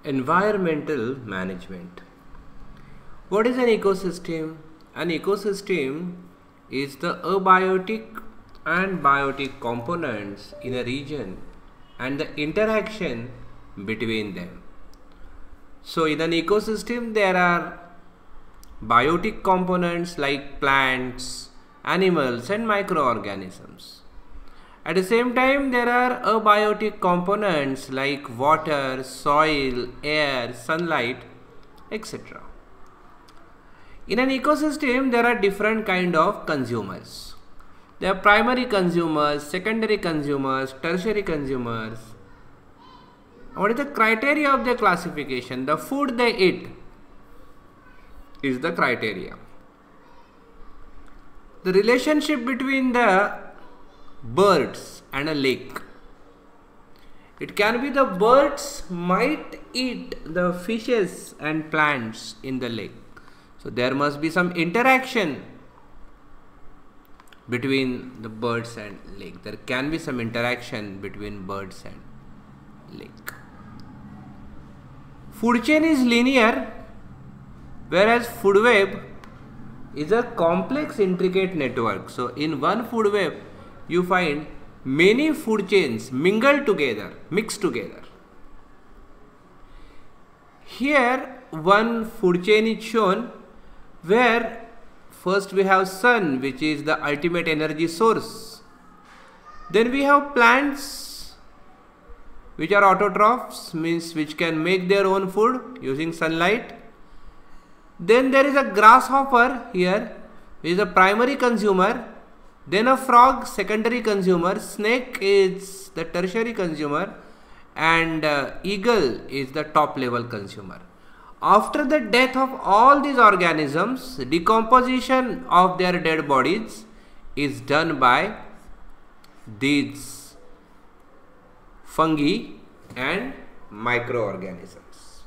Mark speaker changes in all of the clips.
Speaker 1: Environmental management. What is an ecosystem? An ecosystem is the abiotic and biotic components in a region and the interaction between them. So in an ecosystem there are biotic components like plants, animals and microorganisms. At the same time, there are abiotic components like water, soil, air, sunlight, etc. In an ecosystem, there are different kind of consumers. There are primary consumers, secondary consumers, tertiary consumers. What is the criteria of their classification? The food they eat is the criteria. The relationship between the birds and a lake. It can be the birds might eat the fishes and plants in the lake. So there must be some interaction between the birds and lake. There can be some interaction between birds and lake. Food chain is linear, whereas food web is a complex intricate network. So in one food web you find many food chains mingled together, mixed together. Here one food chain is shown where first we have sun, which is the ultimate energy source. Then we have plants which are autotrophs, means which can make their own food using sunlight. Then there is a grasshopper here, which is a primary consumer. Then a frog, secondary consumer. Snake is the tertiary consumer, and eagle is the top level consumer. After the death of all these organisms, decomposition of their dead bodies is done by these fungi and microorganisms.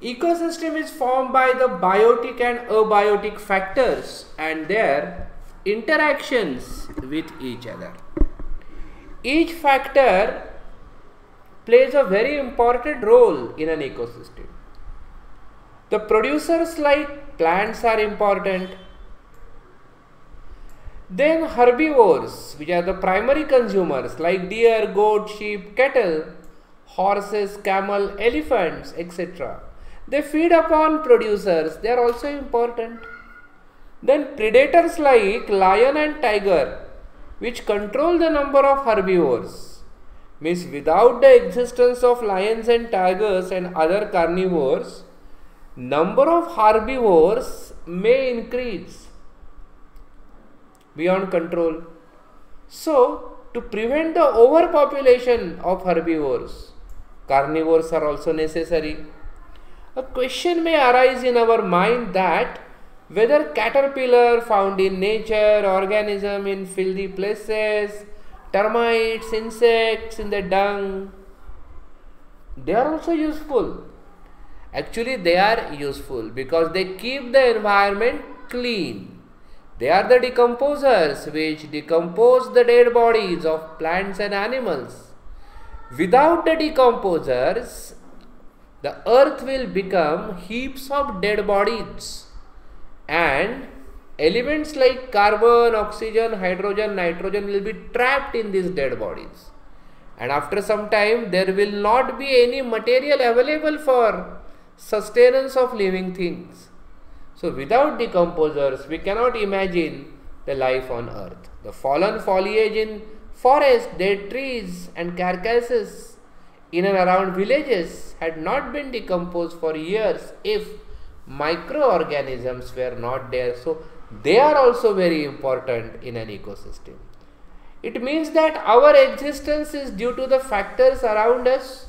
Speaker 1: Ecosystem is formed by the biotic and abiotic factors and their interactions with each other. Each factor plays a very important role in an ecosystem. The producers like plants are important. Then herbivores, which are the primary consumers like deer, goat, sheep, cattle, horses, camel, elephants, etc. They feed upon producers, they are also important. Then predators like lion and tiger, which control the number of herbivores, means without the existence of lions and tigers and other carnivores, number of herbivores may increase beyond control. So, to prevent the overpopulation of herbivores, carnivores are also necessary. A question may arise in our mind that whether caterpillar found in nature, organism in filthy places, termites, insects in the dung, they are also useful. Actually, they are useful because they keep the environment clean. They are the decomposers which decompose the dead bodies of plants and animals. Without the decomposers, the earth will become heaps of dead bodies, and elements like carbon, oxygen, hydrogen, nitrogen will be trapped in these dead bodies. And after some time, there will not be any material available for sustenance of living things. So without decomposers, we cannot imagine the life on earth. The fallen foliage in forests, dead trees and carcasses in and around villages had not been decomposed for years if microorganisms were not there. So they are also very important in an ecosystem. It means that our existence is due to the factors around us,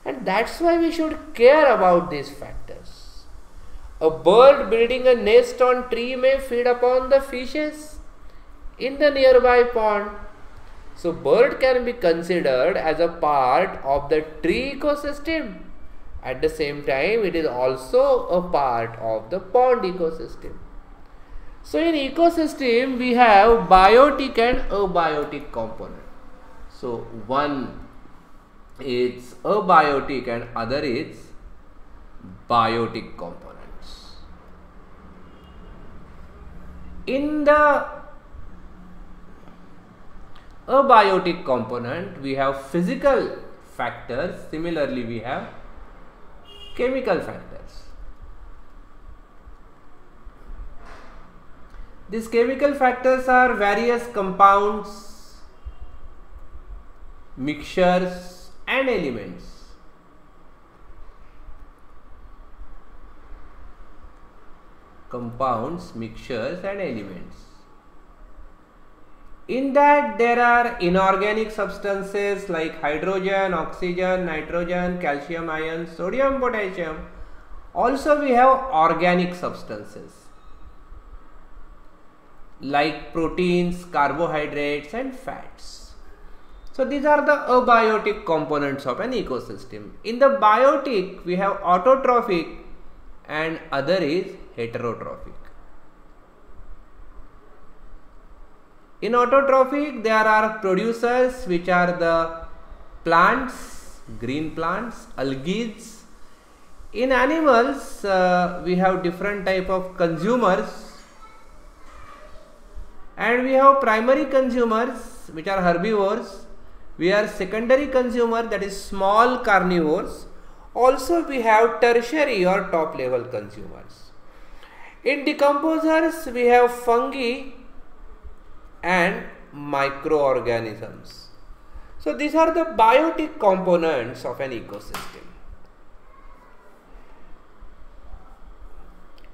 Speaker 1: and that's why we should care about these factors. A bird building a nest on tree may feed upon the fishes in the nearby pond. So bird can be considered as a part of the tree ecosystem. At the same time, it is also a part of the pond ecosystem. So in ecosystem, we have biotic and abiotic component. So one is abiotic and other is biotic components. In the abiotic component, we have physical factors, similarly we have chemical factors. These chemical factors are various compounds, mixtures and elements. Compounds, mixtures and elements. In that there are inorganic substances like hydrogen, oxygen, nitrogen, calcium ions, sodium, potassium. Also we have organic substances like proteins, carbohydrates and fats. So these are the abiotic components of an ecosystem. In the biotic we have autotrophic and other is heterotrophic. In autotrophic there are producers which are the plants, green plants, algae. In animals we have different type of consumers. And we have primary consumers which are herbivores. We have secondary consumer, that is small carnivores. Also we have tertiary or top level consumers. In decomposers we have fungi and microorganisms. So these are the biotic components of an ecosystem.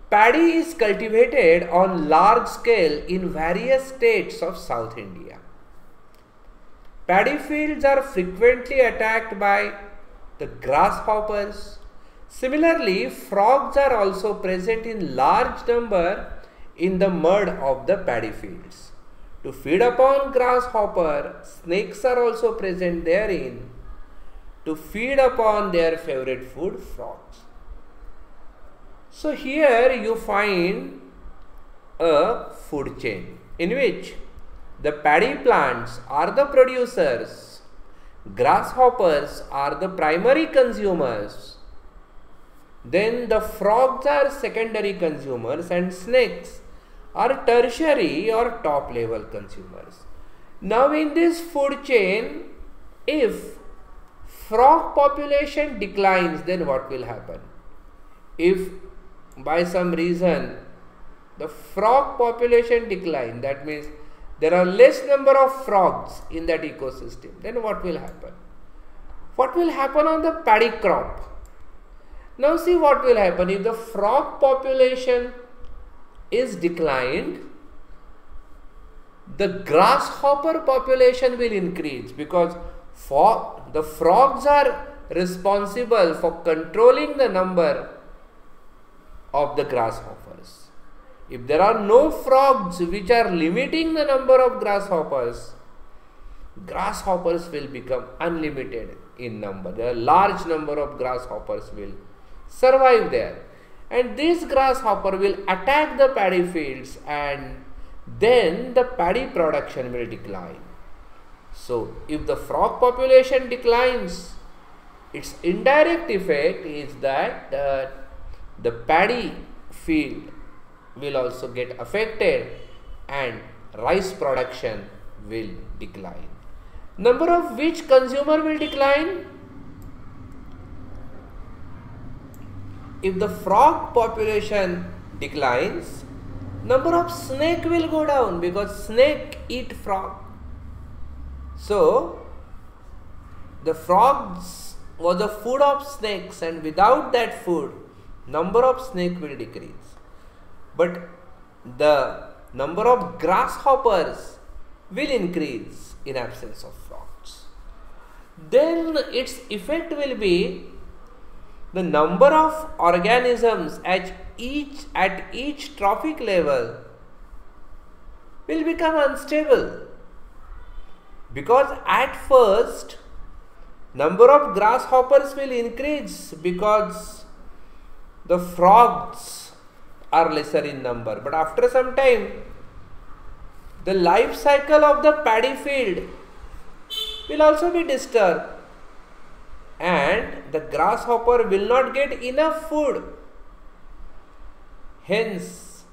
Speaker 1: Paddy is cultivated on large scale in various states of South India. Paddy fields are frequently attacked by the grasshoppers. Similarly, frogs are also present in large number in the mud of the paddy fields. To feed upon grasshopper, snakes are also present therein to feed upon their favorite food, frogs. So here you find a food chain in which the paddy plants are the producers, grasshoppers are the primary consumers, then the frogs are secondary consumers and snakes are tertiary or top level consumers. Now in this food chain, if frog population declines, then what will happen? If by some reason the frog population decline, that means there are less number of frogs in that ecosystem, then what will happen? What will happen on the paddy crop? Now see what will happen. If the frog population is declined, the grasshopper population will increase, because the frogs are responsible for controlling the number of the grasshoppers. If there are no frogs which are limiting the number of grasshoppers, grasshoppers will become unlimited in number. There are large number of grasshoppers will survive there, and this grasshopper will attack the paddy fields, and then the paddy production will decline. So if the frog population declines, its indirect effect is that the paddy field will also get affected and rice production will decline. Number of which consumer will decline? If the frog population declines, number of snake will go down, because snake eat frog. So the frogs was the food of snakes, and without that food, number of snake will decrease. But the number of grasshoppers will increase in absence of frogs. Then its effect will be the number of organisms at each trophic level will become unstable, because at first number of grasshoppers will increase because the frogs are lesser in number, but after some time the life cycle of the paddy field will also be disturbed. and the grasshopper will not get enough food. Hence,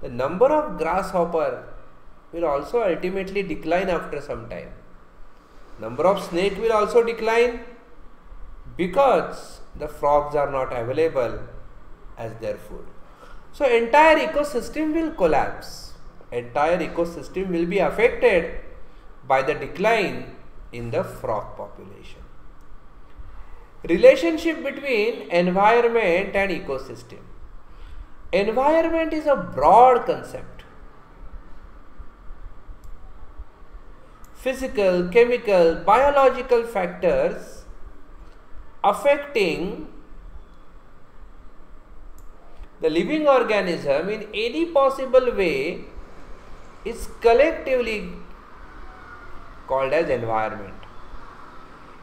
Speaker 1: the number of grasshopper will also ultimately decline after some time. Number of snake will also decline because the frogs are not available as their food. So entire ecosystem will collapse. Entire ecosystem will be affected by the decline in the frog population. Relationship between environment and ecosystem. Environment is a broad concept. Physical, chemical, biological factors affecting the living organism in any possible way is collectively called as environment.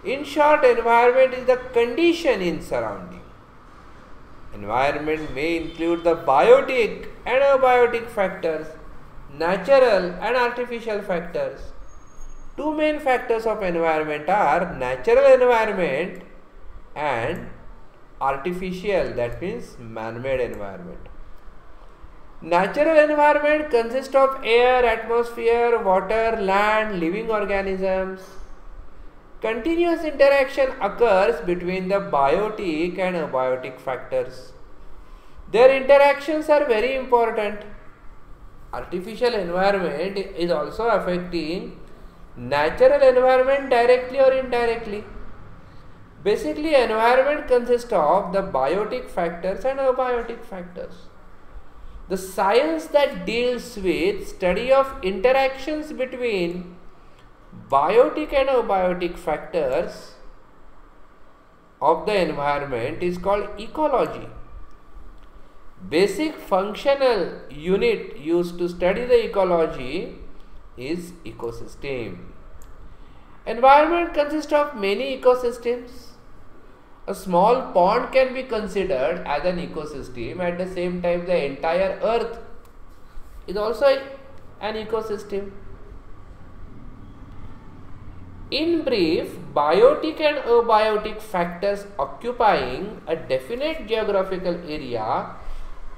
Speaker 1: In short, environment is the condition in surrounding. Environment may include the biotic and abiotic factors, natural and artificial factors. Two main factors of environment are natural environment and artificial, that means man-made environment. Natural environment consists of air, atmosphere, water, land, living organisms. Continuous interaction occurs between the biotic and abiotic factors. Their interactions are very important. Artificial environment is also affecting natural environment directly or indirectly. Basically, environment consists of the biotic factors and abiotic factors. The science that deals with study of interactions between biotic and abiotic factors of the environment is called ecology. Basic functional unit used to study the ecology is ecosystem. Environment consists of many ecosystems. A small pond can be considered as an ecosystem. At the same time, the entire earth is also an ecosystem. In brief, biotic and abiotic factors occupying a definite geographical area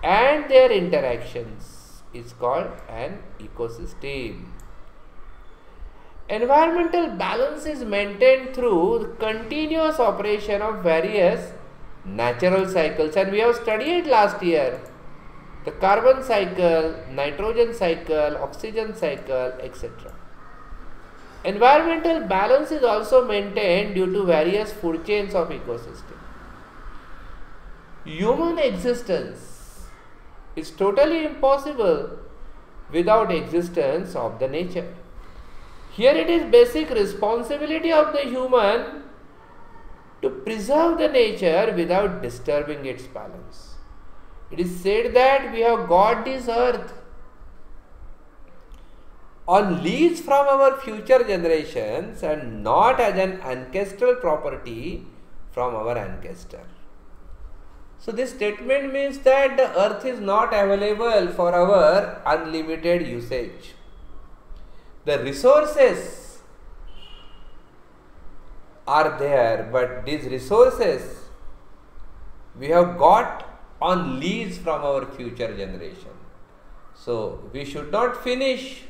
Speaker 1: and their interactions is called an ecosystem. Environmental balance is maintained through the continuous operation of various natural cycles, and we have studied last year the carbon cycle, nitrogen cycle, oxygen cycle, etc. Environmental balance is also maintained due to various food chains of ecosystem. Human existence is totally impossible without existence of the nature. Here it is basic responsibility of the human to preserve the nature without disturbing its balance. It is said that we have got this earth on lease from our future generations and not as an ancestral property from our ancestor. So this statement means that the earth is not available for our unlimited usage. The resources are there, but these resources we have got on lease from our future generation. So we should not finish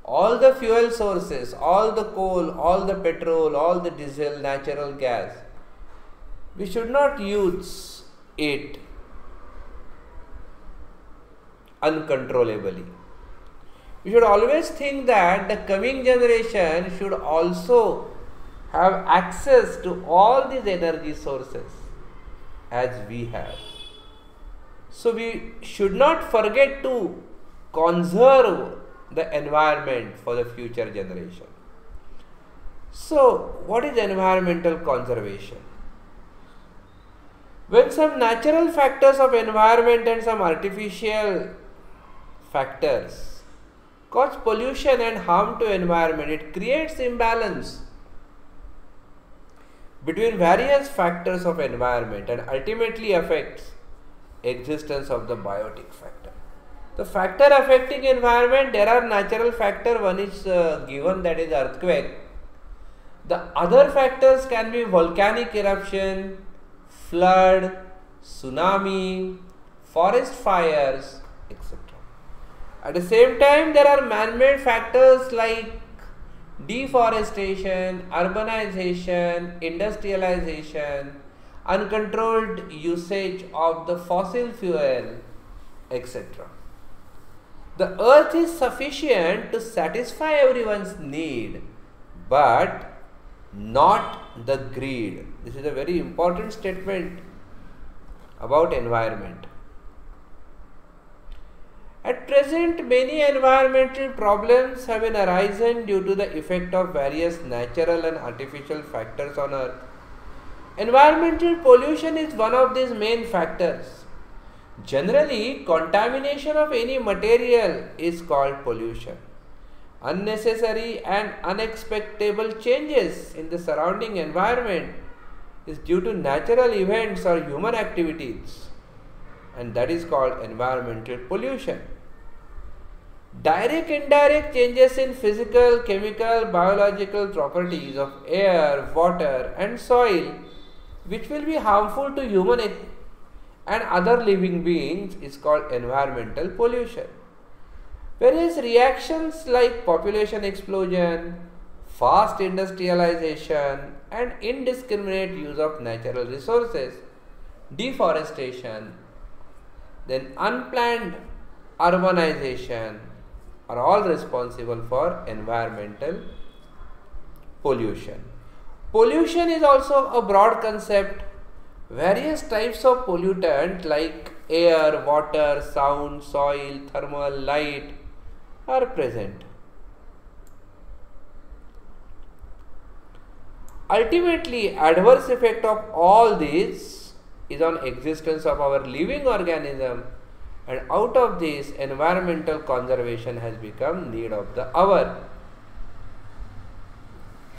Speaker 1: all the fuel sources, all the coal, all the petrol, all the diesel, natural gas. We should not use it uncontrollably. We should always think that the coming generation should also have access to all these energy sources as we have. So we should not forget to conserve the environment for the future generation. So what is environmental conservation? When some natural factors of environment and some artificial factors cause pollution and harm to environment, it creates imbalance between various factors of environment and ultimately affects existence of the biotic factor. The factor affecting environment, there are natural factors. One is given, that is earthquake. The other factors can be volcanic eruption, flood, tsunami, forest fires, etc. At the same time, there are man-made factors like deforestation, urbanization, industrialization, uncontrolled usage of the fossil fuel, etc. The earth is sufficient to satisfy everyone's need, but not the greed. This is a very important statement about environment. At present, many environmental problems have been arisen due to the effect of various natural and artificial factors on earth. Environmental pollution is one of these main factors. Generally, contamination of any material is called pollution. Unnecessary and unexpected changes in the surrounding environment is due to natural events or human activities, and that is called environmental pollution. Direct, indirect changes in physical, chemical, biological properties of air, water and soil, which will be harmful to human and other living beings, is called environmental pollution. Various reactions like population explosion, fast industrialization and indiscriminate use of natural resources, deforestation, then unplanned urbanization are all responsible for environmental pollution. Pollution is also a broad concept. Various types of pollutant like air, water, sound, soil, thermal, light are present. Ultimately, adverse effect of all this is on existence of our living organism, and out of this, environmental conservation has become need of the hour.